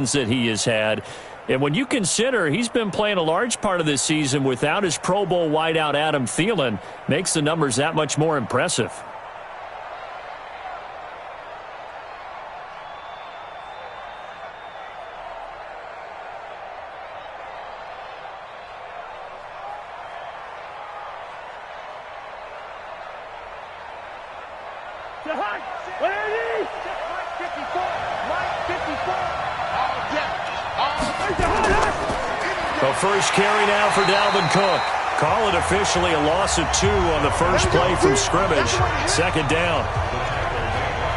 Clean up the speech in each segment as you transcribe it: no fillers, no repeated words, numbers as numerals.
that he has had. And when you consider he's been playing a large part of this season without his Pro Bowl wideout Adam Thielen, makes the numbers that much more impressive. The first carry now for Dalvin Cook. Call it officially a loss of 2 on the first play from scrimmage. Second down.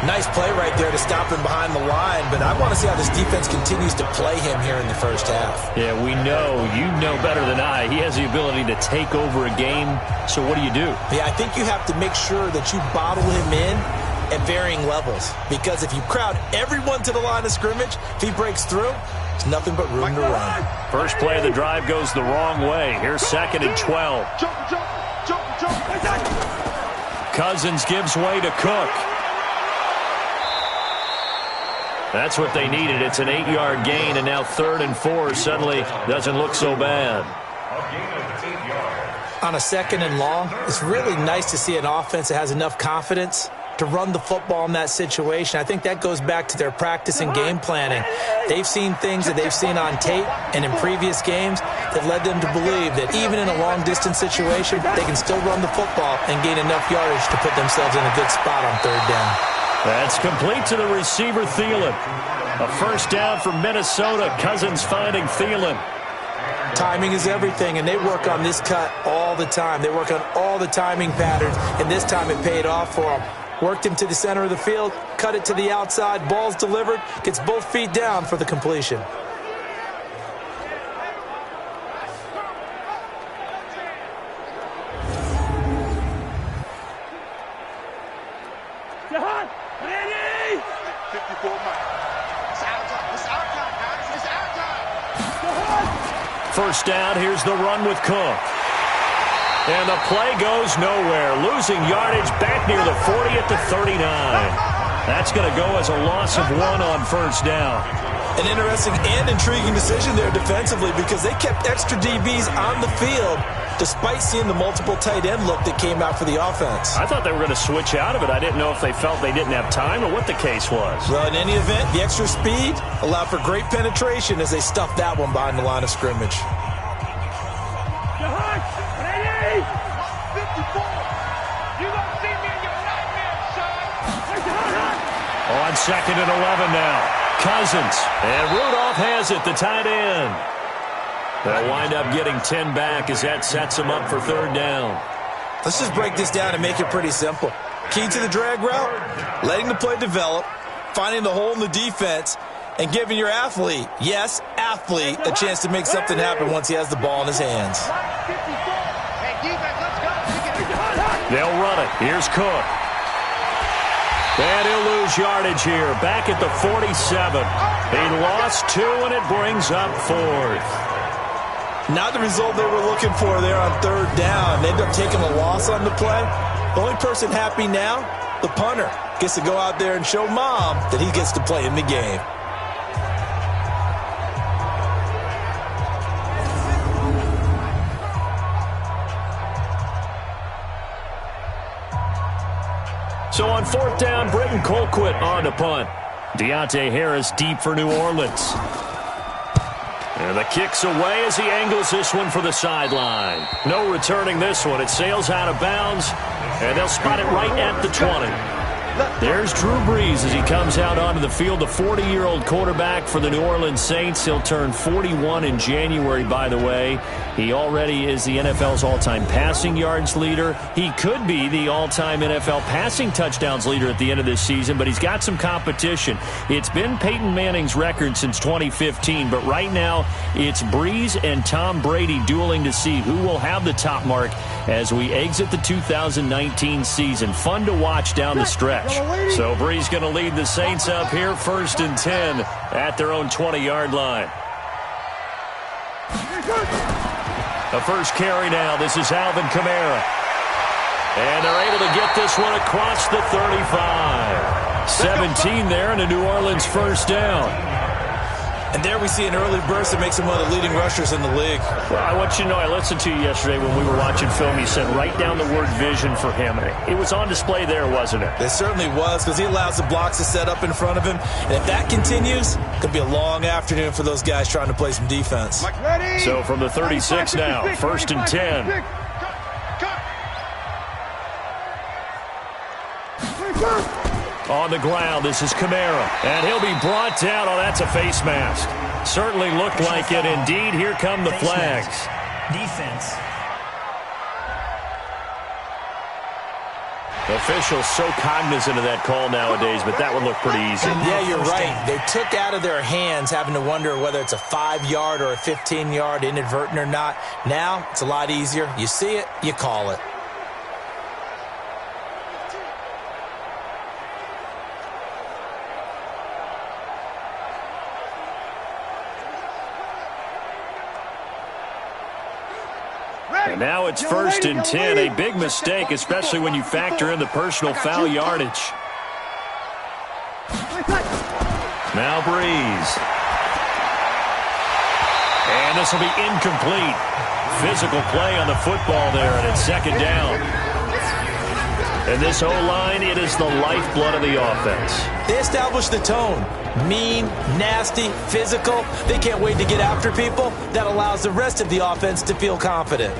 Nice play right there to stop him behind the line, but I want to see how this defense continues to play him here in the first half. Yeah, we know. You know better than I. He has the ability to take over a game, so what do you do? Yeah, I think you have to make sure that you bottle him in at varying levels, because if you crowd everyone to the line of scrimmage, if he breaks through, there's nothing but room to run. First play of the drive goes the wrong way. Here's 2nd and 12. Cousins gives way to Cook. That's what they needed. It's an 8-yard gain, and now 3rd and 4 suddenly doesn't look so bad. On a 2nd and long, it's really nice to see an offense that has enough confidence to run the football in that situation. I think that goes back to their practice and game planning. They've seen things that they've seen on tape and in previous games that led them to believe that even in a long-distance situation, they can still run the football and gain enough yardage to put themselves in a good spot on 3rd down. That's complete to the receiver, Thielen. A first down for Minnesota. Cousins finding Thielen. Timing is everything, and they work on this cut all the time. They work on all the timing patterns, and this time it paid off for them. Worked him to the center of the field, cut it to the outside, ball's delivered, gets both feet down for the completion. First down, here's the run with Cook. And the play goes nowhere. Losing yardage back near the 40 at the 39. That's going to go as a loss of 1 on first down. An interesting and intriguing decision there defensively, because they kept extra DBs on the field despite seeing the multiple tight end look that came out for the offense. I thought they were going to switch out of it. I didn't know if they felt they didn't have time or what the case was. Well, in any event, the extra speed allowed for great penetration as they stuffed that one behind the line of scrimmage. On 2nd and 11 now. Cousins. And Rudolph has it, the tight end. They'll wind up getting 10 back as that sets them up for 3rd down. Let's just break this down and make it pretty simple. Key to the drag route, letting the play develop, finding the hole in the defense, and giving your athlete, yes, athlete, a chance to make something happen once he has the ball in his hands. They'll run it. Here's Cook. And he'll lose yardage here. Back at the 47. He lost 2, and it brings up 4th. Not the result they were looking for there on 3rd down. They ended up taking a loss on the play. The only person happy now, the punter, gets to go out there and show mom that he gets to play in the game. So on 4th down, Britton Colquitt on to punt. Deontay Harris deep for New Orleans. And the kick's away as he angles this one for the sideline. No returning this one. It sails out of bounds, and they'll spot it right at the 20. There's Drew Brees as he comes out onto the field, the 40-year-old quarterback for the New Orleans Saints. He'll turn 41 in January, by the way. He already is the NFL's all-time passing yards leader. He could be the all-time NFL passing touchdowns leader at the end of this season, but he's got some competition. It's been Peyton Manning's record since 2015, but right now it's Brees and Tom Brady dueling to see who will have the top mark as we exit the 2019 season. Fun to watch down the stretch. So Brees going to lead the Saints up here, 1st and 10 at their own 20-yard line. The first carry now. This is Alvin Kamara. And they're able to get this one across the 35. 17 there and a New Orleans first down. And there we see an early burst that makes him one of the leading rushers in the league. Well, I want you to know, I listened to you yesterday when we were watching film. You said write down the word vision for him. It was on display there, wasn't it? It certainly was, because he allows the blocks to set up in front of him. And if that continues, it could be a long afternoon for those guys trying to play some defense. So from the 36 now, 1st and 10. On the ground, this is Kamara, and he'll be brought down. Oh, that's a face mask. Certainly looked like it. Indeed, here come the flags. Defense. Officials so cognizant of that call nowadays, but that would look pretty easy. Yeah, you're right. They took out of their hands having to wonder whether it's a 5-yard or a 15-yard, inadvertent or not. Now, it's a lot easier. You see it, you call it. And now it's 1st and 10, a big mistake, especially when you factor in the personal foul yardage. Now Breeze. And this will be incomplete. Physical play on the football there, and it's 2nd down. And this O-line, it is the lifeblood of the offense. They established the tone. Mean, nasty, physical. They can't wait to get after people. That allows the rest of the offense to feel confident.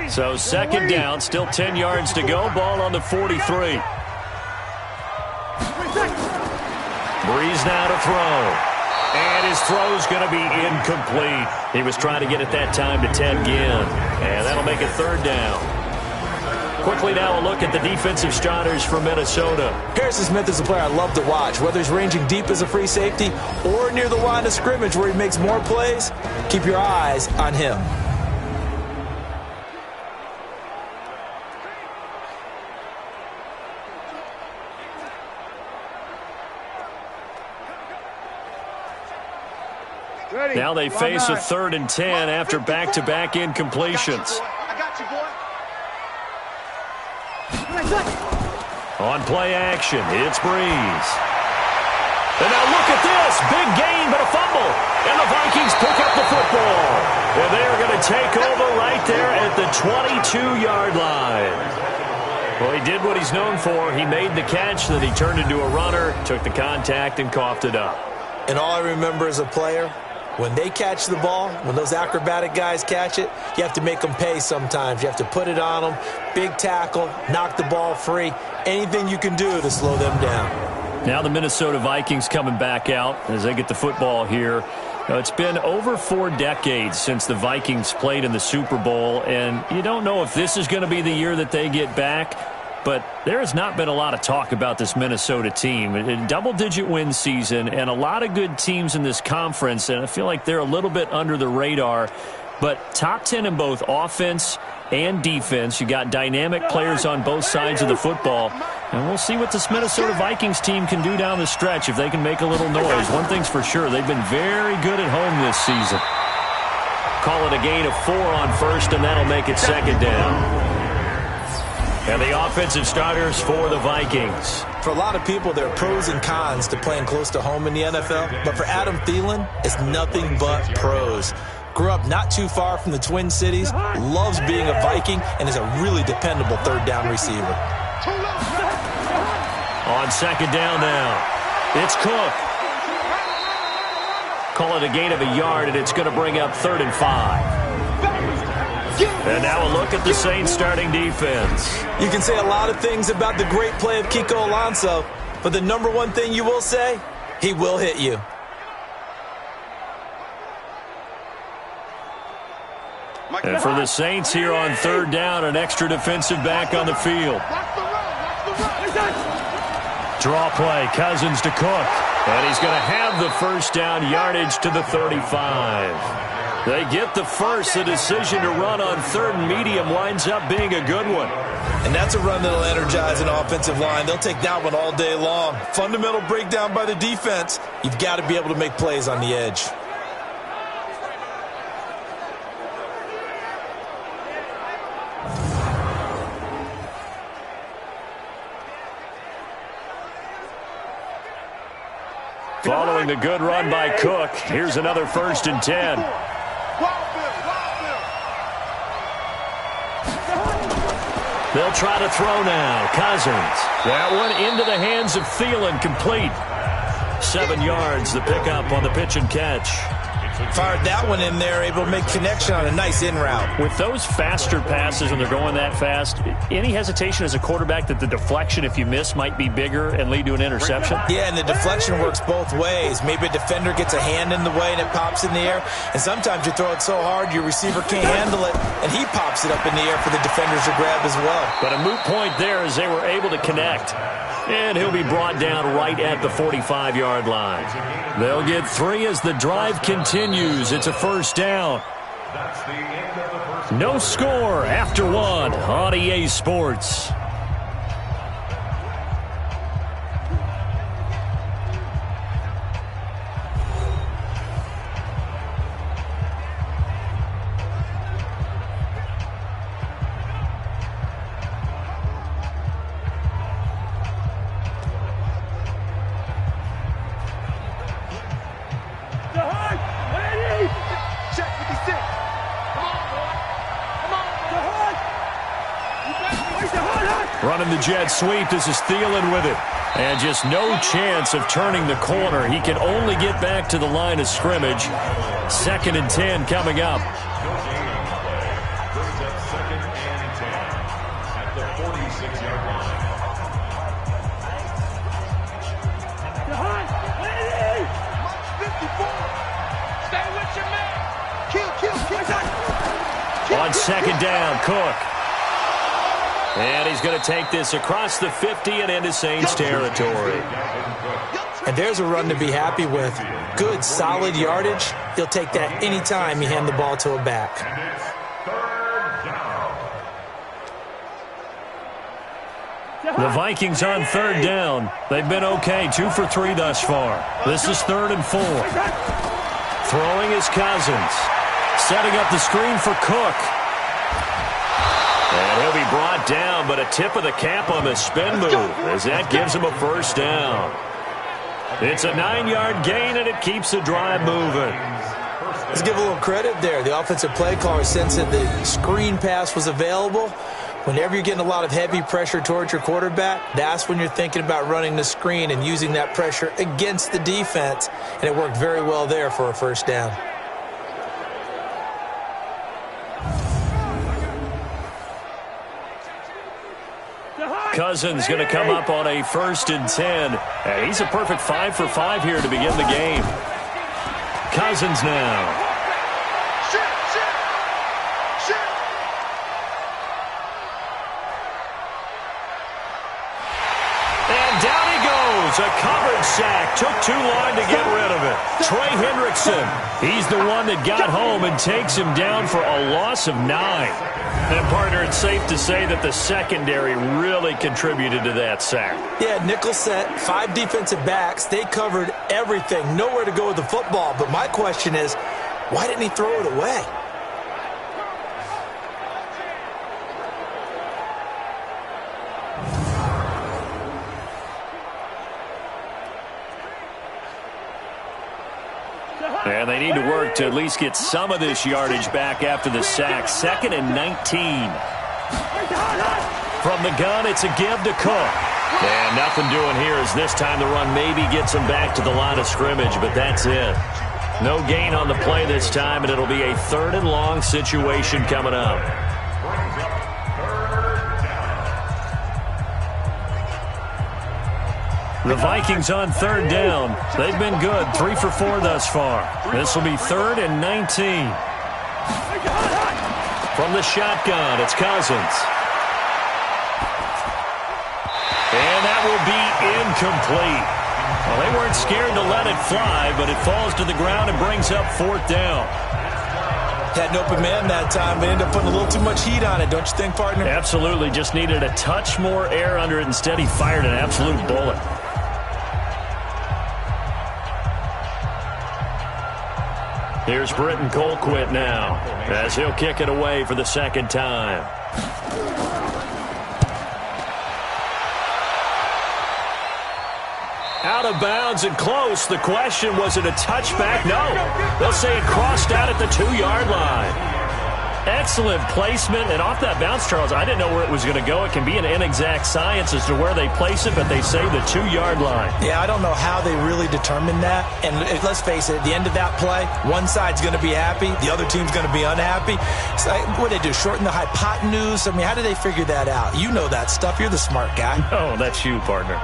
So 2nd down, still 10 yards to go. Ball on the 43. Breeze now to throw. And his throw's going to be incomplete. He was trying to get it that time to Ted Ginn. And that'll make it 3rd down. Quickly now a look at the defensive starters for Minnesota. Harrison Smith is a player I love to watch. Whether he's ranging deep as a free safety or near the line of scrimmage where he makes more plays, keep your eyes on him. Now they face a 3rd and 10 after back-to-back incompletions. On play action, it's Breeze. And now look at this. Big gain, but a fumble. And the Vikings pick up the football. And they're going to take over right there at the 22-yard line. Well, he did what he's known for. He made the catch, then he turned into a runner, took the contact, and coughed it up. And all I remember as a player, when they catch the ball, when those acrobatic guys catch it, you have to make them pay sometimes. You have to put it on them, big tackle, knock the ball free, anything you can do to slow them down. Now the Minnesota Vikings coming back out as they get the football here. Now, it's been over 4 decades since the Vikings played in the Super Bowl, and you don't know if this is going to be the year that they get back. But there has not been a lot of talk about this Minnesota team. A double-digit win season and a lot of good teams in this conference, and I feel like they're a little bit under the radar. But top 10 in both offense and defense. You got dynamic players on both sides of the football. And we'll see what this Minnesota Vikings team can do down the stretch if they can make a little noise. One thing's for sure, they've been very good at home this season. Call it a gain of 4 on 1st, and that'll make it 2nd down. And the offensive starters for the Vikings. For a lot of people, there are pros and cons to playing close to home in the NFL. But for Adam Thielen, it's nothing but pros. Grew up not too far from the Twin Cities, loves being a Viking, and is a really dependable 3rd down receiver. On 2nd down now, it's Cook. Call it a gain of a yard, and it's going to bring up 3rd and 5. And now a look at the Saints starting defense. You can say a lot of things about the great play of Kiko Alonso, but the number one thing you will say, he will hit you. And for the Saints here on 3rd down, an extra defensive back on the field. Draw play, Cousins to Cook. And he's going to have the 1st down, yardage to the 35. They get the first. The decision to run on 3rd and medium winds up being a good one. And that's a run that'll energize an offensive line. They'll take that one all day long. Fundamental breakdown by the defense. You've got to be able to make plays on the edge. Following the good run by Cook, here's another 1st and 10. They'll try to throw now. Cousins. That one into the hands of Thielen, complete. 7 yards, the pickup on the pitch and catch. Fired that one in there, able to make connection on a nice in route. With those faster passes when they're going that fast, any hesitation as a quarterback that the deflection, if you miss, might be bigger and lead to an interception? Yeah, and the deflection works both ways. Maybe a defender gets a hand in the way and it pops in the air, and sometimes you throw it so hard your receiver can't handle it, and he pops it up in the air for the defenders to grab as well. But a moot point there as they were able to connect. And he'll be brought down right at the 45-yard line. They'll get 3 as the drive continues. It's a 1st down. No score after 1 on EA Sports. Running the jet sweep. This is Thielen with it. And just no chance of turning the corner. He can only get back to the line of scrimmage. 2nd and 10 coming up. On 2nd down, Cook. And he's going to take this across the 50 and into Saints territory. And there's a run to be happy with. Good, solid yardage. He'll take that anytime you hand the ball to a back. The Vikings on 3rd down. They've been okay, 2 for 3 thus far. This is 3rd and 4. Throwing is Cousins. Setting up the screen for Cook. And he'll be brought down, but a tip of the cap on the spin move as that gives him a 1st down. It's a 9-yard gain, and it keeps the drive moving. Let's give a little credit there. The offensive play caller sensed that the screen pass was available. Whenever you're getting a lot of heavy pressure towards your quarterback, that's when you're thinking about running the screen and using that pressure against the defense. And it worked very well there for a 1st down. Cousins going to come up on a 1st and 10. And he's a perfect 5 for 5 here to begin the game. Cousins now. And down he goes. A covered sack. Took too long to get rid of it. Trey Hendrickson. He's the one that got home and takes him down for a loss of 9. And, partner, it's safe to say that the secondary really contributed to that sack. Yeah, nickel set, 5 defensive backs. They covered everything. Nowhere to go with the football. But my question is, why didn't he throw it away? And they need to work to at least get some of this yardage back after the sack. 2nd and 19. From the gun, it's a give to Cook. And nothing doing here as this time the run maybe gets him back to the line of scrimmage, but that's it. No gain on the play this time, and it'll be a 3rd and long situation coming up. The Vikings on 3rd down. They've been good, 3 for 4 thus far. This will be 3rd and 19. From the shotgun, it's Cousins. And that will be incomplete. Well, they weren't scared to let it fly, but it falls to the ground and brings up 4th down. Had an open man that time, but ended up putting a little too much heat on it, don't you think, partner? Absolutely. Just needed a touch more air under it. Instead, he fired an absolute bullet. Here's Britton Colquitt now, as he'll kick it away for the 2nd time. Out out of bounds and close. The question, was it a touchback? No. They'll say it crossed out at the 2-yard line. Excellent placement, and off that bounce, Charles, I didn't know where it was going to go. It can be an inexact science as to where they place it, but they say the 2-yard line. Yeah, I don't know how they really determined that. And let's face it, at the end of that play, one side's going to be happy, the other team's going to be unhappy. It's like, what do they do, shorten the hypotenuse? I mean, how do they figure that out? You know that stuff. You're the smart guy. Oh, that's you, partner.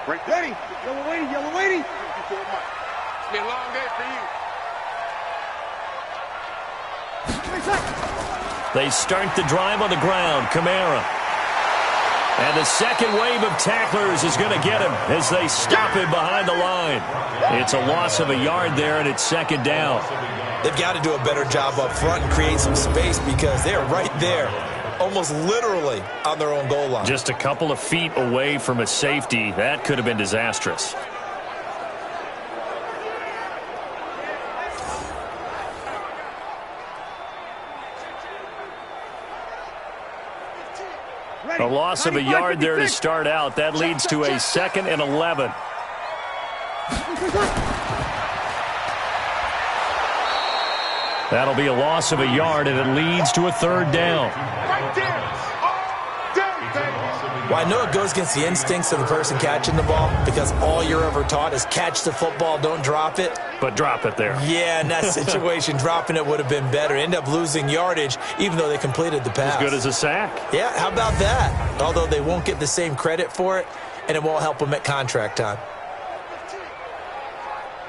Ready. Yellow lady. It's been a long day for you. They start the drive on the ground. Kamara. And the second wave of tacklers is going to get him as they stop him behind the line. It's a loss of a yard there, and it's second down. They've got to do a better job up front and create some space because they're right there, almost literally on their own goal line. Just a couple of feet away from a safety. That could have been disastrous. A loss of a yard there to start out. That leads to a 2nd and 11. That'll be a loss of a yard, and it leads to a 3rd down. Well, I know it goes against the instincts of the person catching the ball because all you're ever taught is catch the football, don't drop it. But drop it there. Yeah, in that situation, dropping it would have been better. End up losing yardage, even though they completed the pass. As good as a sack. Yeah, how about that? Although they won't get the same credit for it, and it won't help them at contract time.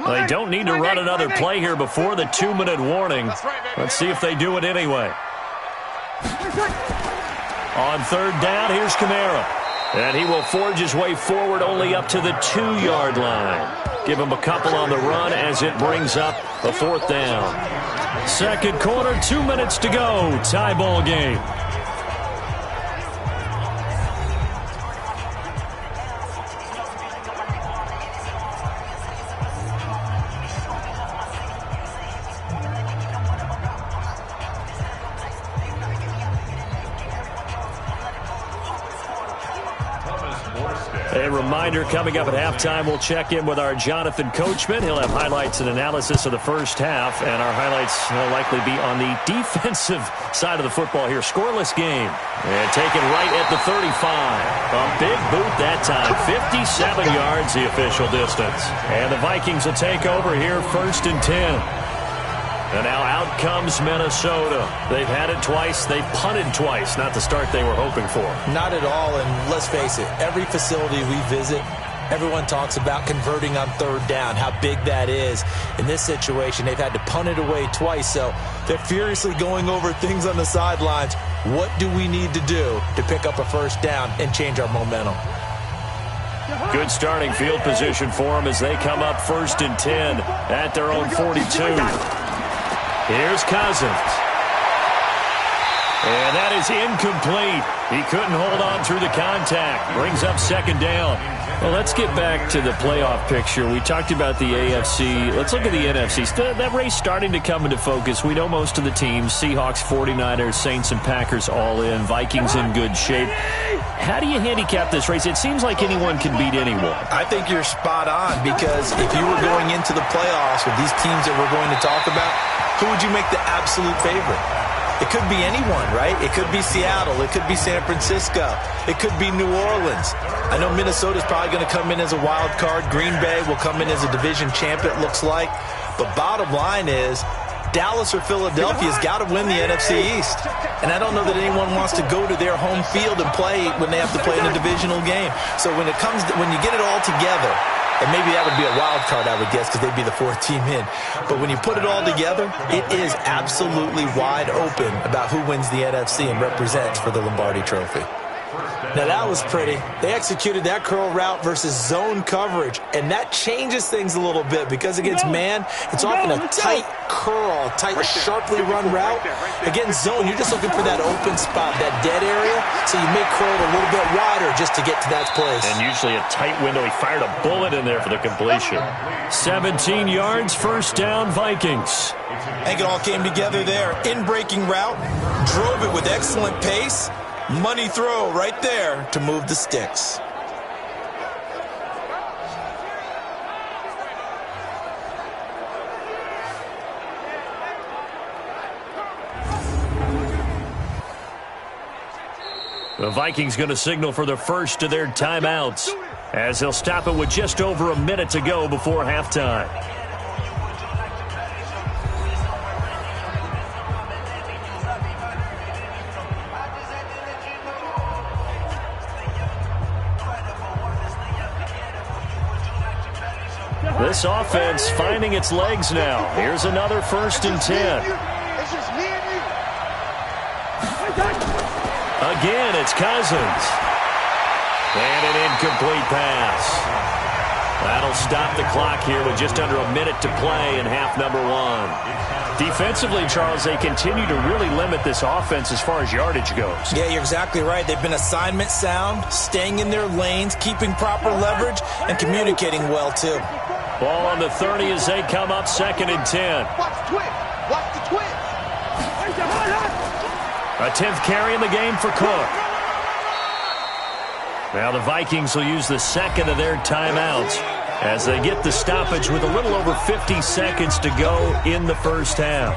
They don't need to run another play here before the 2-minute warning. Let's see if they do it anyway. On 3rd down, here's Kamara. And he will forge his way forward only up to the 2-yard line. Give him a couple on the run as it brings up a 4th down. Second quarter, 2 minutes to go. Tie ball game. A reminder, coming up at halftime, we'll check in with our Jonathan Coachman. He'll have highlights and analysis of the first half, and our highlights will likely be on the defensive side of the football here. Scoreless game. And taken right at the 35. A big boot that time. 57 yards, the official distance. And the Vikings will take over here, 1st and 10. And now out comes Minnesota. They've had it twice. They've punted twice. Not the start they were hoping for. Not at all, and let's face it, every facility we visit, everyone talks about converting on 3rd down, how big that is. In this situation, they've had to punt it away twice, so they're furiously going over things on the sidelines. What do we need to do to pick up a 1st down and change our momentum? Good starting field position for them as they come up 1st and 10 at their own 42. Here's Cousins. And that is incomplete. He couldn't hold on through the contact. Brings up 2nd down. Well, let's get back to the playoff picture. We talked about the AFC. Let's look at the NFC. That race starting to come into focus. We know most of the teams. Seahawks, 49ers, Saints, and Packers all in. Vikings in good shape. How do you handicap this race? It seems like anyone can beat anyone. I think you're spot on because if you were going into the playoffs with these teams that we're going to talk about, who would you make the absolute favorite? It could be anyone, right? It could be Seattle. It could be San Francisco. It could be New Orleans. I know Minnesota's probably going to come in as a wild card. Green Bay will come in as a division champ, it looks like. But bottom line is, Dallas or Philadelphia's got to win the NFC East. And I don't know that anyone wants to go to their home field and play when they have to play in a divisional game. So when you get it all together, and maybe that would be a wild card, I would guess, because they'd be the 4th team in. But when you put it all together, it is absolutely wide open about who wins the NFC and represents for the Lombardi Trophy. Now that was pretty. They executed that curl route versus zone coverage, and that changes things a little bit because against man, it's often a tight curl, tight, sharply run route. Against zone, you're just looking for that open spot, that dead area, so you make curl a little bit wider just to get to that place. And usually a tight window. He fired a bullet in there for the completion. 17 yards, first down, Vikings. I think it all came together there. In-breaking route, drove it with excellent pace. Money throw right there to move the sticks. The Vikings going to signal for the first of their timeouts as they'll stop it with just over a minute to go before halftime. This offense finding its legs now. Here's another 1st and 10. It's just me and you. Again, it's Cousins. And an incomplete pass. That'll stop the clock here with just under a minute to play in half number 1. Defensively, Charles, they continue to really limit this offense as far as yardage goes. Yeah, you're exactly right. They've been assignment sound, staying in their lanes, keeping proper leverage, and communicating well, too. Ball on the 30 as they come up 2nd and 10. Watch the twist. Watch the twist. A 10th carry in the game for Cook. Now the Vikings will use the second of their timeouts as they get the stoppage with a little over 50 seconds to go in the first half.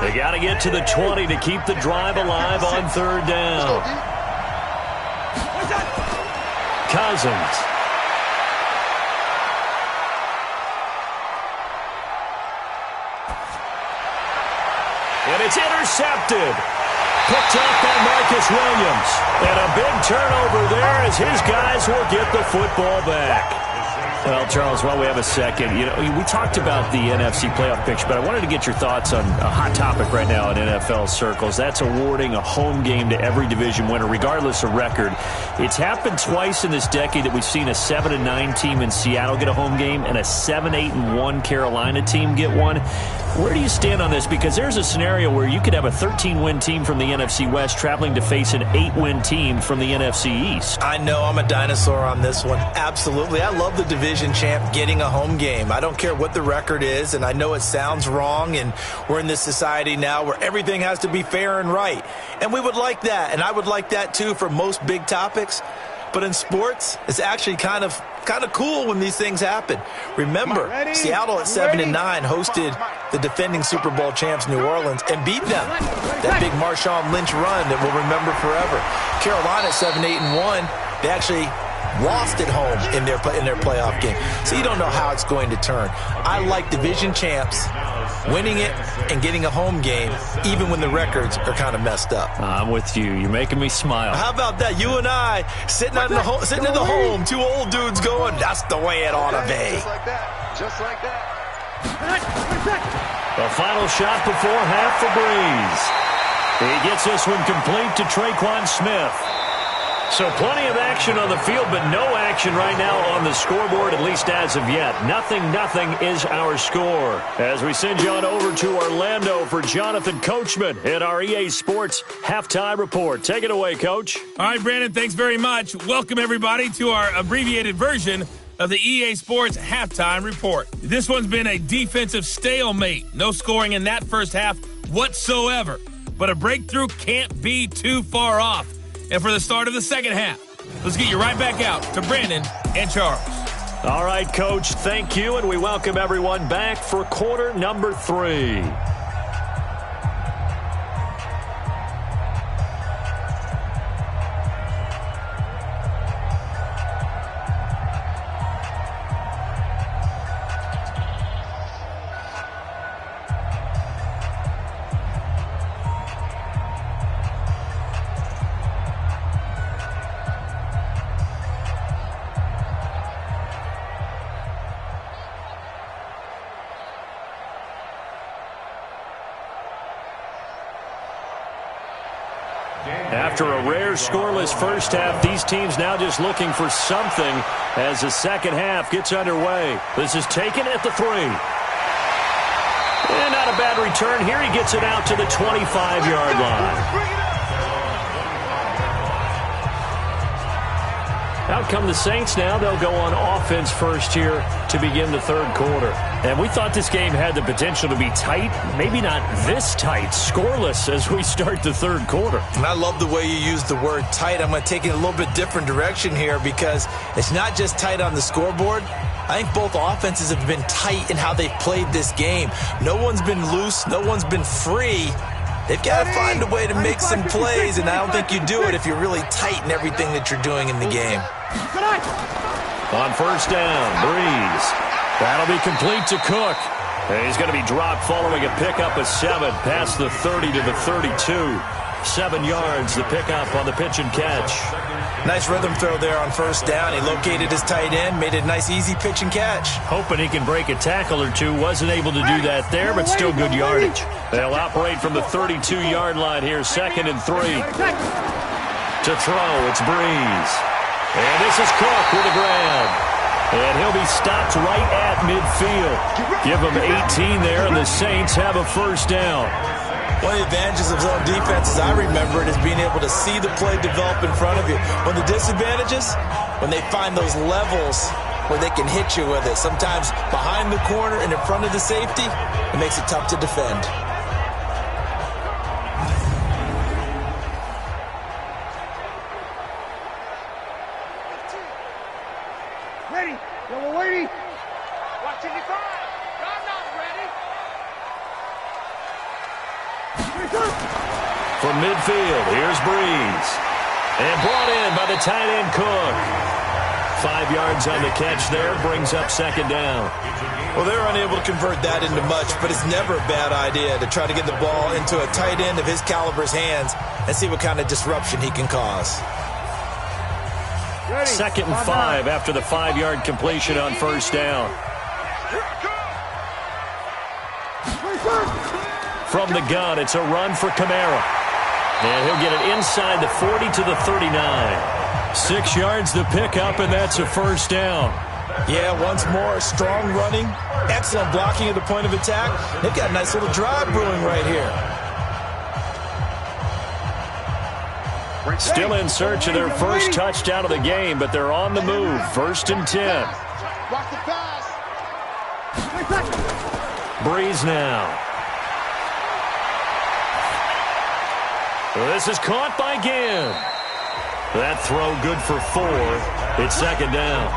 They got to get to the 20 to keep the drive alive on 3rd down. Cousins. And it's intercepted. Picked up by Marcus Williams. And a big turnover there as his guys will get the football back. Well, Charles, while we have a second, we talked about the NFC playoff picture, but I wanted to get your thoughts on a hot topic right now in NFL circles. That's awarding a home game to every division winner, regardless of record. It's happened twice in this decade that we've seen a 7-9 team in Seattle get a home game and a 7-8-1 Carolina team get one. Where do you stand on this? Because there's a scenario where you could have a 13-win team from the NFC West traveling to face an 8-win team from the NFC East. I know I'm a dinosaur on this one. Absolutely. I love the division champ getting a home game. I don't care what the record is, and I know it sounds wrong, and we're in this society now where everything has to be fair and right. And we would like that, and I would like that too for most big topics. But in sports, it's actually kind of cool when these things happen. Remember, Seattle at 7-9 hosted the defending Super Bowl champs New Orleans and beat them. That big Marshawn Lynch run that we'll remember forever. Carolina at 7-8-1, they actually lost at home in their playoff game. So you don't know how it's going to turn. I like division champs winning it and getting a home game, even when the records are kind of messed up. I'm with you. You're making me smile. How about that? You and I sitting in the home, two old dudes going, that's the way it ought to be. Just like that. Just like that. The final shot before half for Breeze. He gets this one complete to Traquan Smith. So plenty of action on the field, but no action right now on the scoreboard, at least as of yet. 0-0 is our score. As we send you on over to Orlando for Jonathan Coachman in our EA Sports Halftime Report. Take it away, Coach. All right, Brandon, thanks very much. Welcome, everybody, to our abbreviated version of the EA Sports Halftime Report. This one's been a defensive stalemate. No scoring in that first half whatsoever. But a breakthrough can't be too far off. And for the start of the second half, let's get you right back out to Brandon and Charles. All right, Coach, thank you, and we welcome everyone back for quarter number 3. After a rare scoreless first half, these teams now just looking for something as the second half gets underway. This is taken at the 3. And not a bad return here. He gets it out to the 25-yard line. Out come the Saints now. They'll go on offense first here to begin the third quarter. And we thought this game had the potential to be tight. Maybe not this tight. Scoreless as we start the third quarter. And I love the way you use the word tight. I'm going to take it a little bit different direction here because it's not just tight on the scoreboard. I think both offenses have been tight in how they've played this game. No one's been loose. No one's been free. They've got to find a way to make some plays, and I don't think you do it if you're really tight in everything that you're doing in the game. On first down, Breeze. That'll be complete to Cook. And he's going to be dropped following a pickup of 7 past the 30 to the 32. 7 yards, the pickup on the pitch and catch. Nice rhythm throw there on first down. He located his tight end, made it a nice easy pitch and catch. Hoping he can break a tackle or two. Wasn't able to do that there, but still good yardage. They'll operate from the 32-yard line here, 2nd and 3. To throw, it's Breeze. And this is Cook with a grab. And he'll be stopped right at midfield. Give him 18 there, and the Saints have a first down. One of the advantages of zone defense, as I remember it, is being able to see the play develop in front of you. One of the disadvantages, when they find those levels where they can hit you with it. Sometimes behind the corner and in front of the safety, it makes it tough to defend. Ready. Yellow lady. Watching you fire. I'm not ready. From midfield, here's Breeze. And brought in by the tight end Cook. 5 yards on the catch there, brings up 2nd down. Well, they're unable to convert that into much, but it's never a bad idea to try to get the ball into a tight end of his caliber's hands and see what kind of disruption he can cause. 2nd and 5 after the 5-yard completion on first down. From the gun, it's a run for Kamara. And he'll get it inside the 40 to the 39. 6 yards the pickup, and that's a first down. Yeah, once more, strong running, excellent blocking at the point of attack. They've got a nice little drive brewing right here. Still in search of their first touchdown of the game, but they're on the move. 1st and 10. Watch the pass. Breeze now. This is caught by Ginn. That throw good for 4. It's 2nd down.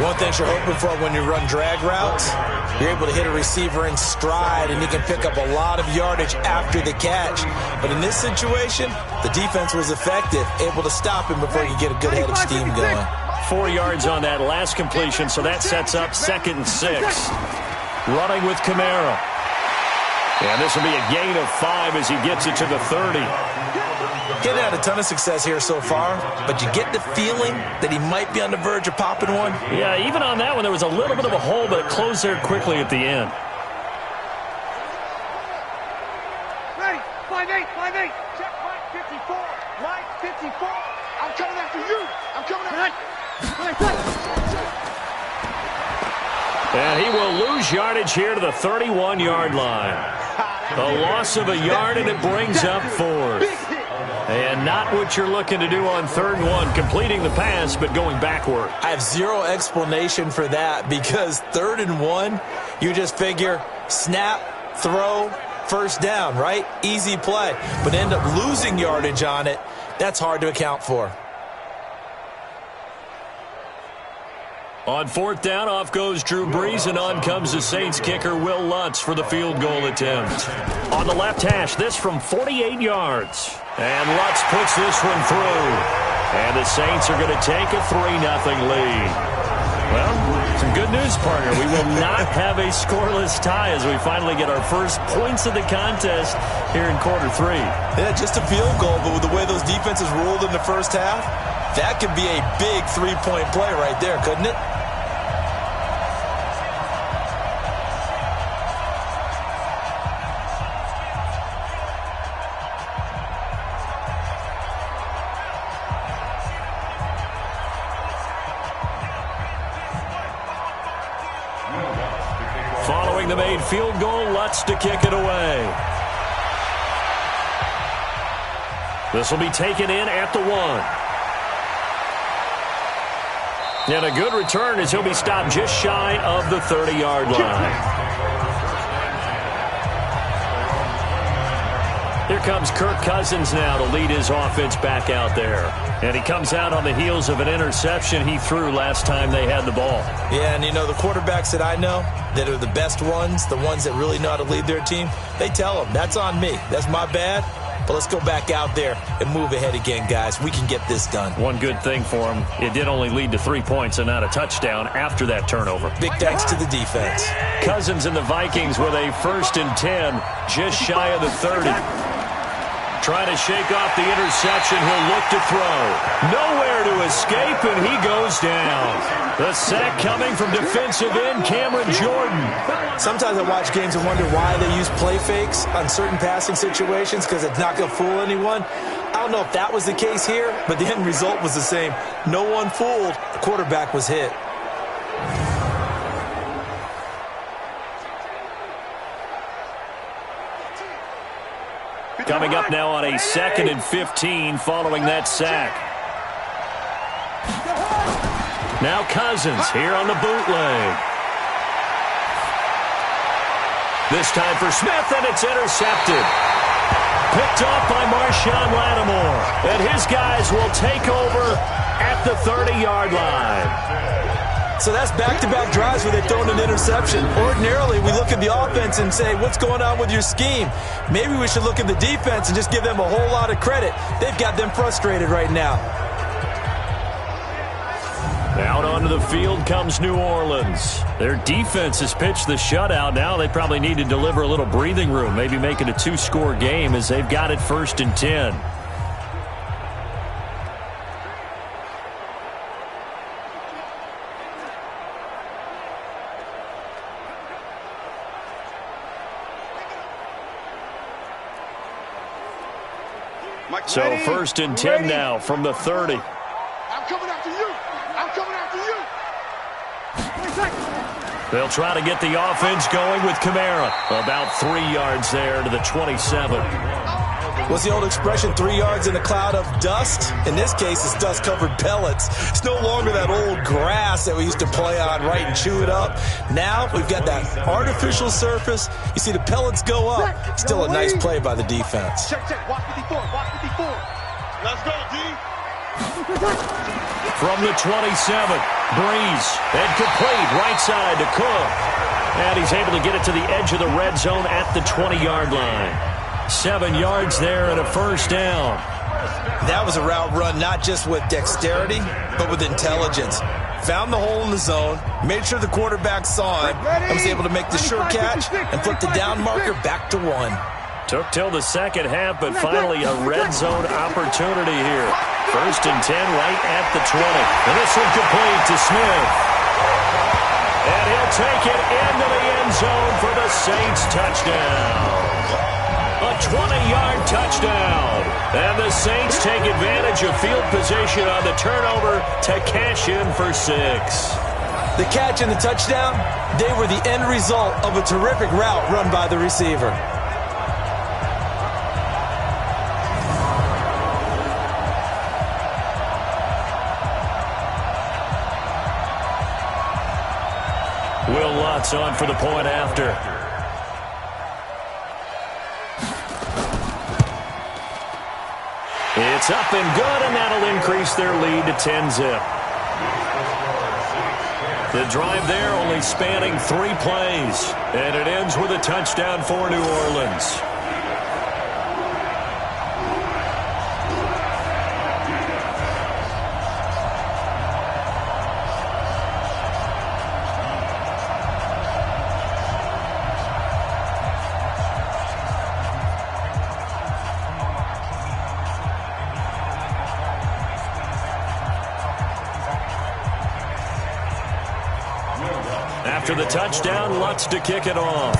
One thing you're hoping for when you run drag routes, you're able to hit a receiver in stride, and he can pick up a lot of yardage after the catch. But in this situation, the defense was effective, able to stop him before you get a good head of steam going. 4 yards on that last completion, so that sets up 2nd and 6. Running with Kamara. And this will be a gain of 5 as he gets it to the 30. Getting had a ton of success here so far, but you get the feeling that he might be on the verge of popping one. Yeah, even on that one, there was a little bit of a hole, but it closed there quickly at the end. Ready. 5-8. 5-8. Check line 54. Line 54. I'm coming after you. I'm coming after you. And he will lose yardage here to the 31-yard line. A loss of a yard, and it brings up 4th. And not what you're looking to do on 3rd and 1, completing the pass, but going backward. I have zero explanation for that because 3rd and 1, you just figure snap, throw, first down, right? Easy play. But end up losing yardage on it. That's hard to account for. On 4th down, off goes Drew Brees, and on comes the Saints kicker, Will Lutz, for the field goal attempt. On the left hash, this from 48 yards. And Lutz puts this one through. And the Saints are going to take a 3-0 lead. Well, some good news, partner. We will not have a scoreless tie as we finally get our first points of the contest here in quarter 3. Yeah, just a field goal, but with the way those defenses ruled in the first half, that could be a big 3-point play right there, couldn't it? the made field goal. Lutz to kick it away. This will be taken in at the 1. And a good return as he'll be stopped just shy of the 30-yard line. Here comes Kirk Cousins now to lead his offense back out there. And he comes out on the heels of an interception he threw last time they had the ball. Yeah, and you know, the quarterbacks that I know that are the best ones, the ones that really know how to lead their team, they tell them, that's on me. That's my bad. But let's go back out there and move ahead again, guys. We can get this done. One good thing for him, it did only lead to 3 points and not a touchdown after that turnover. Big thanks to the defense. Cousins and the Vikings with a 1st and 10, just shy of the 30. Trying to shake off the interception. He'll look to throw. Nowhere to escape, and he goes down. The sack coming from defensive end Cameron Jordan. Sometimes I watch games and wonder why they use play fakes on certain passing situations, because it's not going to fool anyone. I don't know if that was the case here, but the end result was the same. No one fooled. The quarterback was hit. Coming up now on a 2nd and 15 following that sack. Now Cousins here on the bootleg. This time for Smith, and it's intercepted. Picked off by Marshawn Lattimore. And his guys will take over at the 30-yard line. So that's back-to-back drives where they've thrown an interception. Ordinarily, we look at the offense and say, what's going on with your scheme? Maybe we should look at the defense and just give them a whole lot of credit. They've got them frustrated right now. Out onto the field comes New Orleans. Their defense has pitched the shutout. Now they probably need to deliver a little breathing room, maybe make it a 2-score game as they've got it 1st and 10. So 1st and 10 now from the 30. I'm coming after you. I'm coming after you. They'll try to get the offense going with Kamara. About 3 yards there to the 27. What's the old expression, 3 yards in a cloud of dust? In this case, it's dust-covered pellets. It's no longer that old grass that we used to play on, right, and chew it up. Now we've got that artificial surface. You see the pellets go up. Still a nice play by the defense. Check, check. Watch 54. Watch 54. Let's go, D. From the 27, Breeze, and complete right side to Cook. And he's able to get it to the edge of the red zone at the 20-yard line. 7 yards there and a 1st down. That was a route run not just with dexterity, but with intelligence. Found the hole in the zone, made sure the quarterback saw it, and was able to make the sure catch and flip the down marker back to 1. Took till the second half, but finally a red zone opportunity here. 1st and 10 right at the 20. And this one complete to Smith. And he'll take it into the end zone for the Saints touchdown. A 20-yard touchdown. And the Saints take advantage of field position on the turnover to cash in for 6. The catch and the touchdown, they were the end result of a terrific route run by the receiver. Will Lutz on for the point after. It's up and good, and that'll increase their lead to 10-zip. The drive there only spanning 3 plays, and it ends with a touchdown for New Orleans. After the touchdown, Lutz to kick it off.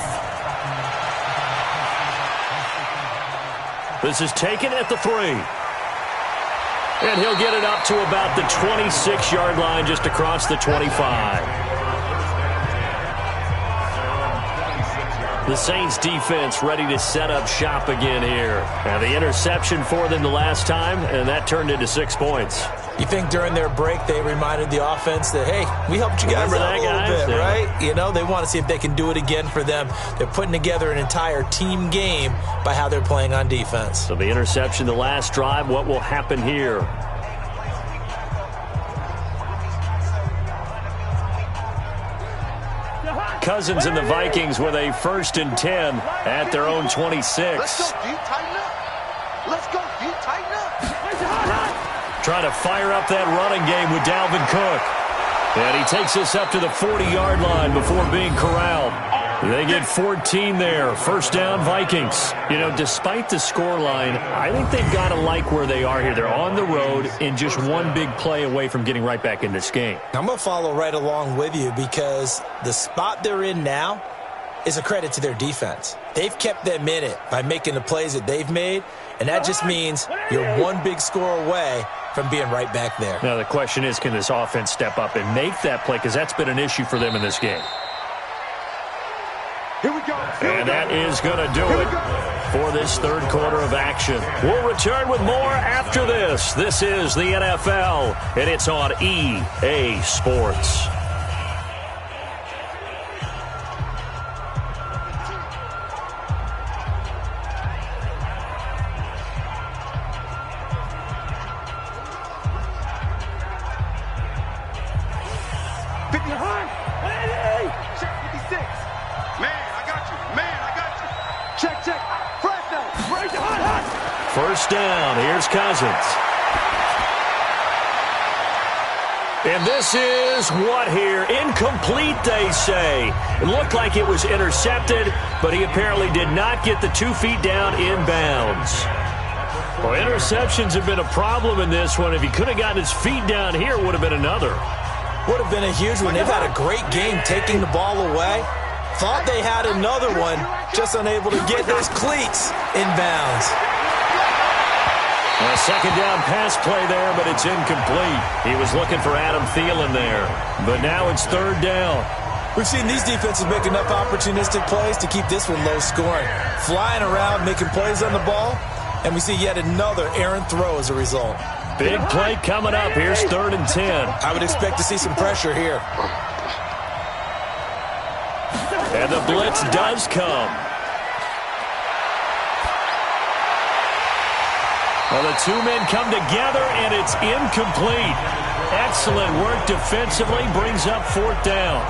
This is taken at the 3. And he'll get it up to about the 26-yard line, just across the 25. The Saints defense ready to set up shop again here. And the interception for them the last time, and that turned into 6 points. You think during their break they reminded the offense that, hey, we helped you guys out a little bit, right? You know, they want to see if they can do it again for them. They're putting together an entire team game by how they're playing on defense. So the interception the last drive, what will happen here? Cousins and the Vikings with a 1st and 10 at their own 26. Let's go, D. Tighten up. Let's go, D. Tighten up. Trying to fire up that running game with Dalvin Cook. And he takes us up to the 40-yard line before being corralled. They get 14 there. 1st down, Vikings. You know, despite the scoreline, I think they've got to like where they are here. They're on the road and just one big play away from getting right back in this game. I'm going to follow right along with you because the spot they're in now is a credit to their defense. They've kept them in it by making the plays that they've made, and that just means you're one big score away from being right back there. Now, the question is, can this offense step up and make that play? Because that's been an issue for them in this game. Here we go. And that is going to do it for this 3rd quarter of action. We'll return with more after this. This is the NFL, and it's on EA Sports. First down, here's Cousins. And this is what here? Incomplete, they say. It looked like it was intercepted, but he apparently did not get the 2 feet down inbounds. Well, interceptions have been a problem in this one. If he could have gotten his feet down here, it would have been another. Would have been a huge one. They've had a great game taking the ball away. Thought they had another one, just unable to get those cleats inbounds. A 2nd down pass play there, but it's incomplete. He was looking for Adam Thielen there, but now it's 3rd down. We've seen these defenses make enough opportunistic plays to keep this one low scoring. Flying around, making plays on the ball, and we see yet another errant throw as a result. Big play coming up. Here's 3rd and 10. I would expect to see some pressure here. And the blitz does come. Well, the 2 men come together, and it's incomplete. Excellent work defensively, brings up 4th down.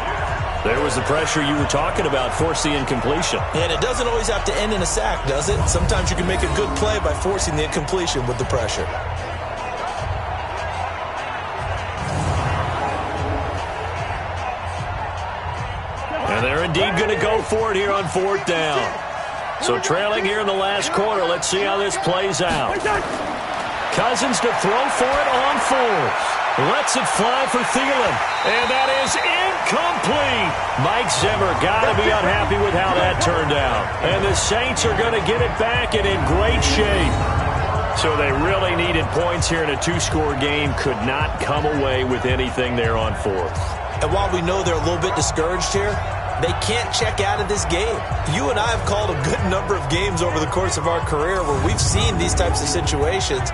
There was the pressure you were talking about, force the incompletion. And it doesn't always have to end in a sack, does it? Sometimes you can make a good play by forcing the incompletion with the pressure. And they're indeed going to go for it here on 4th down. So trailing here in the last quarter, let's see how this plays out. Cousins to throw for it on 4th. Lets it fly for Thielen. And that is incomplete. Mike Zimmer got to be unhappy with how that turned out. And the Saints are going to get it back and in great shape. So they really needed points here in a 2-score game. Could not come away with anything there on 4th. And while we know they're a little bit discouraged here, they can't check out of this game. You and I have called a good number of games over the course of our career where we've seen these types of situations.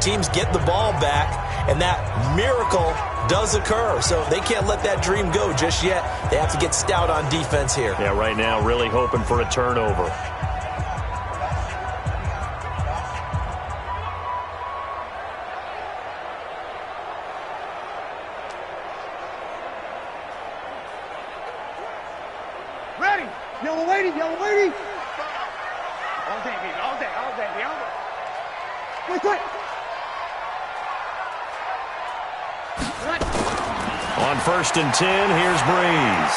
Teams get the ball back, and that miracle does occur. So they can't let that dream go just yet. They have to get stout on defense here. Yeah, right now really hoping for a turnover. Ready! Yellow lady, yellow lady! All day, baby, all day, all day, all day. Wait, wait! On 1st and 10, here's Breeze.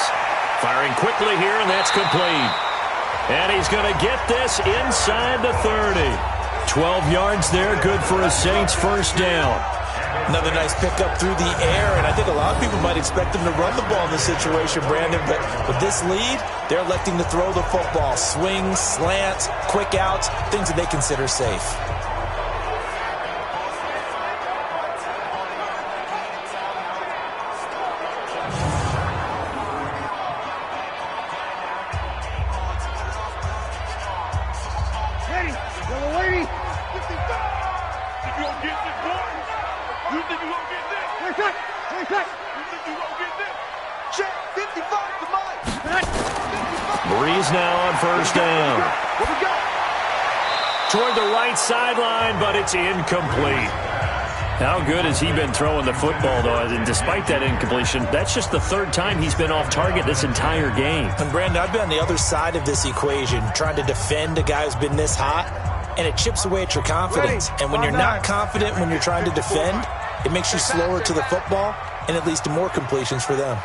Firing quickly here, and that's complete. And he's going to get this inside the 30. 12 yards there, good for a Saints 1st down. Another nice pickup through the air, and I think a lot of people might expect them to run the ball in this situation, Brandon, but with this lead, they're electing to throw the football. Swings, slants, quick outs, things that they consider safe. Yellow lady. 55. Think you gonna get this, boy? You think you gonna get this? Wait, cut. Wait, cut. You think you gonna get this? Check. 55 to Mike. 55. Breeze now on first down. What we got? Toward the right sideline, but it's incomplete. How good has he been throwing the football, though? And despite that incompletion, that's just the third time he's been off target this entire game. And, Brandon, I've been on the other side of this equation, trying to defend a guy who's been this hot, and it chips away at your confidence. And when you're not confident when you're trying to defend, it makes you slower to the football, and it leads to more completions for them.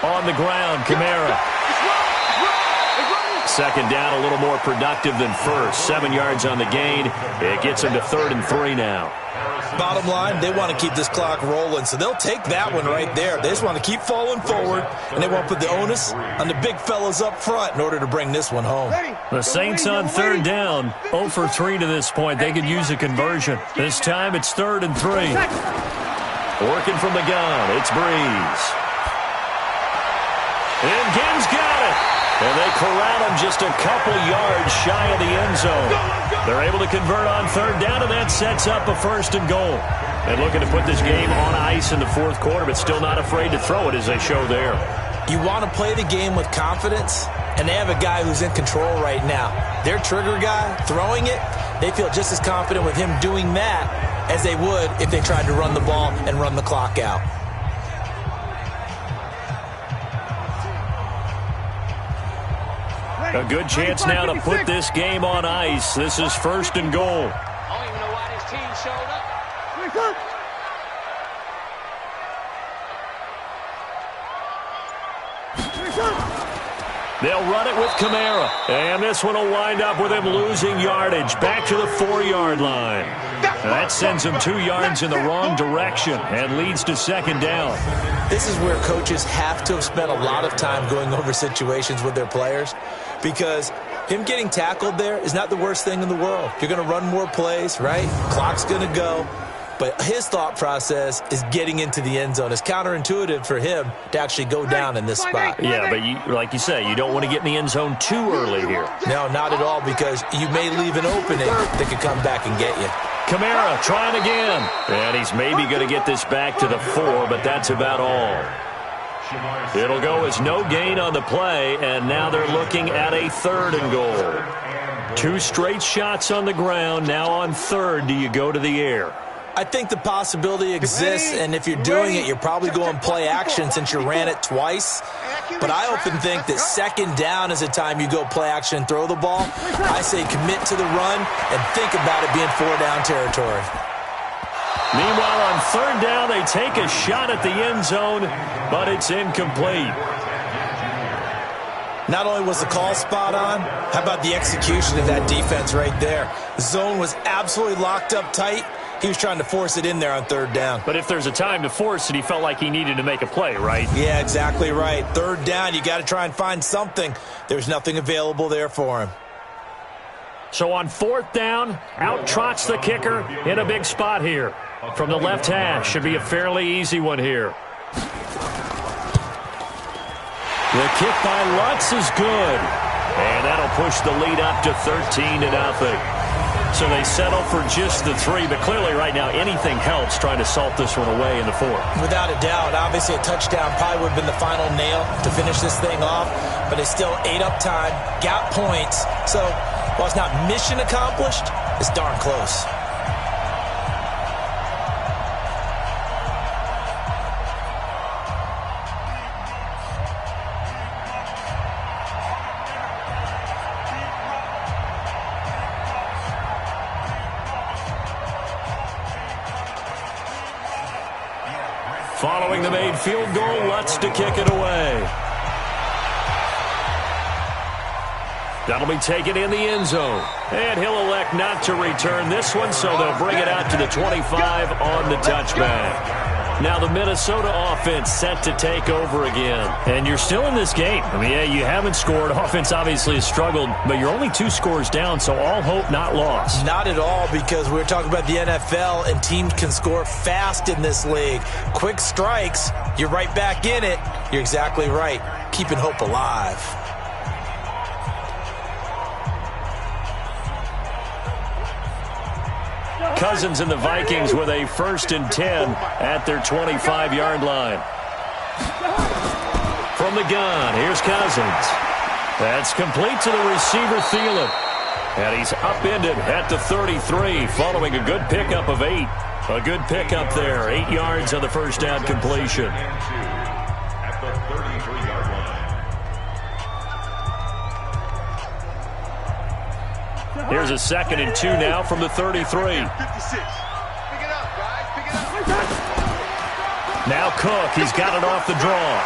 On the ground, Kamara. Second down, a little more productive than first. 7 yards on the gain. It gets him to 3rd and 3 now. Bottom line, they want to keep this clock rolling, so they'll take that one right there. They just want to keep falling forward, and they want to put the onus on the big fellas up front in order to bring this one home. The Saints on 3rd down, 0 for 3 to this point. They could use a conversion. This time it's 3rd and 3. Working from the gun, it's Breeze. And Gibbs got it. And they corral him just a couple yards shy of the end zone. They're able to convert on 3rd down, and that sets up a 1st and goal. And looking to put this game on ice in the 4th quarter, but still not afraid to throw it as they show there. You want to play the game with confidence, and they have a guy who's in control right now. Their trigger guy, throwing it, they feel just as confident with him doing that as they would if they tried to run the ball and run the clock out. A good chance now to put this game on ice. This is 1st and goal. I don't even know why this team showed up. They'll run it with Kamara. And this one will wind up with him losing yardage. Back to the 4-yard line. That sends him 2 yards in the wrong direction and leads to 2nd down. This is where coaches have to have spent a lot of time going over situations with their players, because him getting tackled there is not the worst thing in the world. You're going to run more plays, right? Clock's going to go. But his thought process is getting into the end zone. It's counterintuitive for him to actually go down in this spot. Yeah, but like you say, you don't want to get in the end zone too early here. No, not at all, because you may leave an opening that could come back and get you. Kamara trying again. And he's maybe going to get this back to the 4, but that's about all. It'll go as no gain on the play, and now they're looking at a 3rd and goal. 2 straight shots on the ground. Now on 3rd, do you go to the air? I think the possibility exists, and if you're doing it, you're probably going play action since you ran it twice. But I often think that 2nd down is a time you go play action and throw the ball. I say commit to the run and think about it being 4-down territory. Meanwhile, on 3rd down, they take a shot at the end zone, but it's incomplete. Not only was the call spot on, how about the execution of that defense right there? The zone was absolutely locked up tight. He was trying to force it in there on 3rd down. But if there's a time to force it, he felt like he needed to make a play, right? Yeah, exactly right. 3rd down, you got to try and find something. There's nothing available there for him. So on 4th down, out trots the kicker in a big spot here. From the left hash, should be a fairly easy one here. The kick by Lutz is good. And that'll push the lead up to 13-0. So they settle for just the 3, but clearly right now anything helps trying to salt this one away in the 4th. Without a doubt, obviously a touchdown probably would have been the final nail to finish this thing off, but it's still ate up time, got points. So while it's not mission accomplished, it's darn close. Following the made field goal, Lutz to kick it away. That'll be taken in the end zone. And he'll elect not to return this one, so they'll bring it out to the 25 on the touchback. Now the Minnesota offense set to take over again. And you're still in this game. I mean, yeah, you haven't scored. Offense obviously has struggled, but you're only 2 scores down, so all hope not lost. Not at all, because we're talking about the NFL, and teams can score fast in this league. Quick strikes, you're right back in it. You're exactly right. Keeping hope alive. Cousins and the Vikings with a 1st and 10 at their 25-yard line. From the gun, here's Cousins. That's complete to the receiver, Thielen. And he's upended at the 33 following a good pickup of 8. A good pickup there. 8 yards on the first down completion. At the 33-yard line. Here's a 2nd and 2 now from the 33. 56. Pick it up, guys. Pick it up. Now Cook. He's got it off the draw.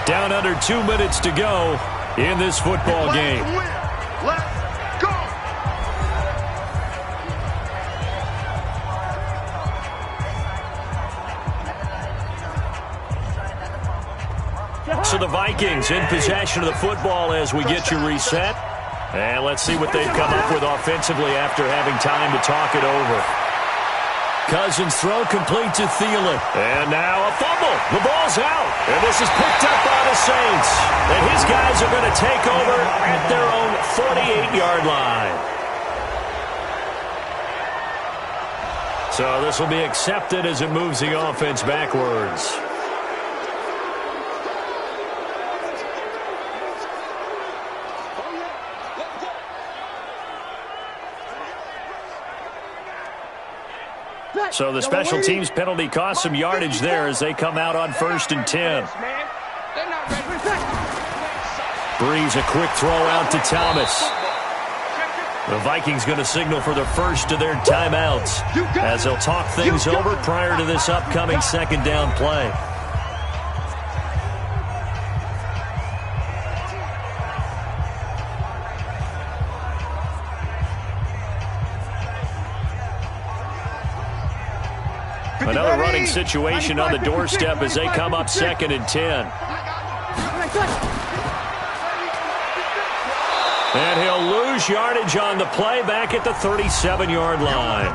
Down under 2 minutes to go in this football game. Let's go. So the Vikings in possession of the football as we get you reset. And let's see what they've come up with offensively after having time to talk it over. Cousins throw complete to Thielen. And now a fumble. The ball's out. And this is picked up by the Saints. And his guys are going to take over at their own 48-yard line. So this will be accepted as it moves the offense backwards. So the special teams penalty cost some yardage there as they come out on 1st and 10. Breeze a quick throw out to Thomas. The Vikings going to signal for the first of their timeouts as they'll talk things over prior to this upcoming 2nd down play. Another running situation on the doorstep as they come up 2nd and 10. And he'll lose yardage on the play back at the 37-yard line.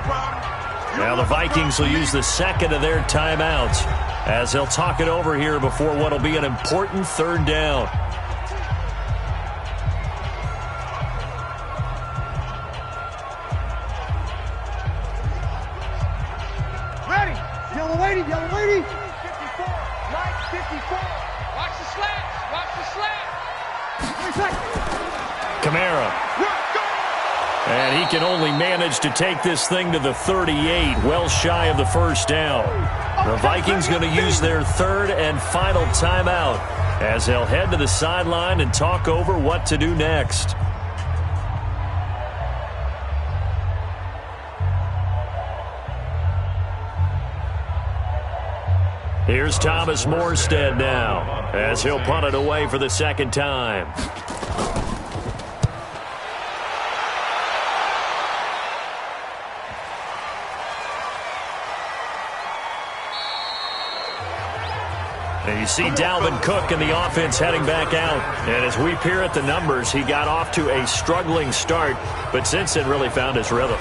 Now the Vikings will use the 2nd of their timeouts as they'll talk it over here before what will be an important 3rd down. Yellow lady. 54. Right, 54. Watch the slats. Watch the slats. Kamara. And he can only manage to take this thing to the 38, well shy of the 1st down. The Vikings going to use their 3rd and final timeout as they'll head to the sideline and talk over what to do next. Here's Thomas Morstead now as he'll punt it away for the 2nd time. And you see Dalvin Cook and the offense heading back out. And as we peer at the numbers, he got off to a struggling start, but since then really found his rhythm.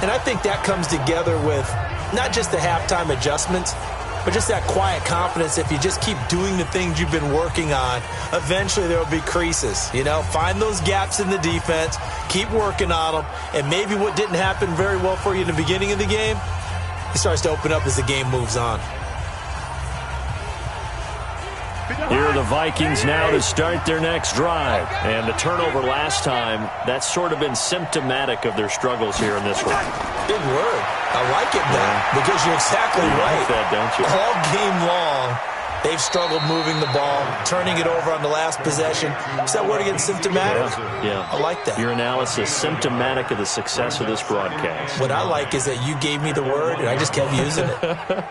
And I think that comes together with not just the halftime adjustments, but just that quiet confidence. If you just keep doing the things you've been working on, eventually there will be creases. You know, find those gaps in the defense, keep working on them, and maybe what didn't happen very well for you in the beginning of the game, it starts to open up as the game moves on. Here are the Vikings now to start their next drive. And the turnover last time, that's sort of been symptomatic of their struggles here in this one. Big word. I like it now because you're exactly right. Like that, don't you? All game long, they've struggled moving the ball, turning it over on the last possession. Is that word again, symptomatic? Yeah. I like that. Your analysis, symptomatic of the success of this broadcast. What I like is that you gave me the word, and I just kept using it.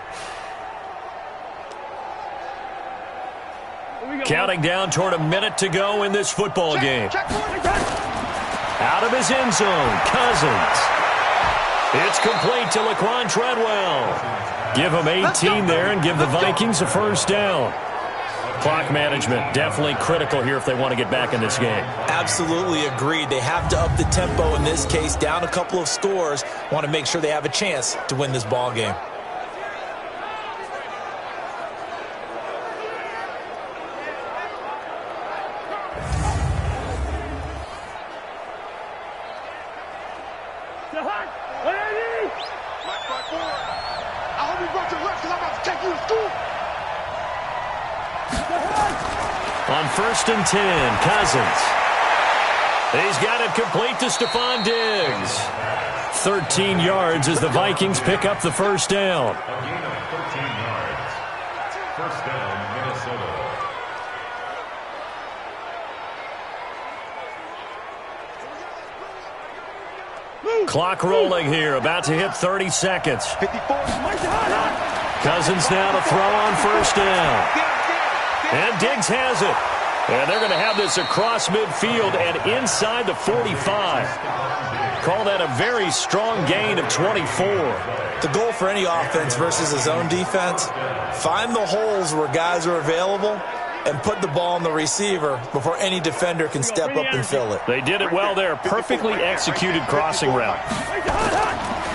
Counting down toward a minute to go in this football game. Out of his end zone, Cousins. It's complete to Laquan Treadwell. Give him 18 there and give the Vikings a 1st down. Clock management definitely critical here if they want to get back in this game. Absolutely agreed. They have to up the tempo in this case, down a couple of scores. Want to make sure they have a chance to win this ball game. I hope you brought your left because I'm about to take you to school. On 1st and 10, Cousins. He's got it complete to Stephon Diggs. 13 yards as the Vikings pick up the first down. A gain of 13 yards. First down, Minnesota. Clock rolling here, about to hit 30 seconds. 54. Cousins now to throw on first down. And Diggs has it. And they're going to have this across midfield and inside the 45. Call that a very strong gain of 24. The goal for any offense versus a zone defense, find the holes where guys are available and put the ball on the receiver before any defender can step up and fill it. They did it well there. Perfectly executed crossing route.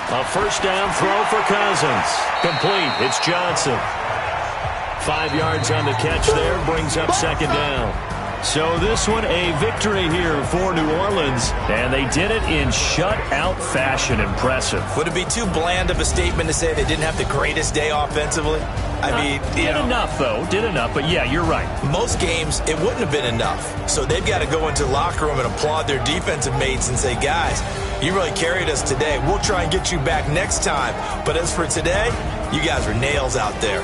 A first down throw for Cousins. Complete. It's Johnson. 5 yards on the catch there. Brings up second down. So this one a victory here for New Orleans. And they did it in shutout fashion. Impressive. Would it be too bland of a statement to say they didn't have the greatest day offensively? I mean, did enough, though. Did enough. But, yeah, you're right. Most games, it wouldn't have been enough. So they've got to go into the locker room and applaud their defensive mates and say, guys, you really carried us today. We'll try and get you back next time. But as for today, you guys were nails out there.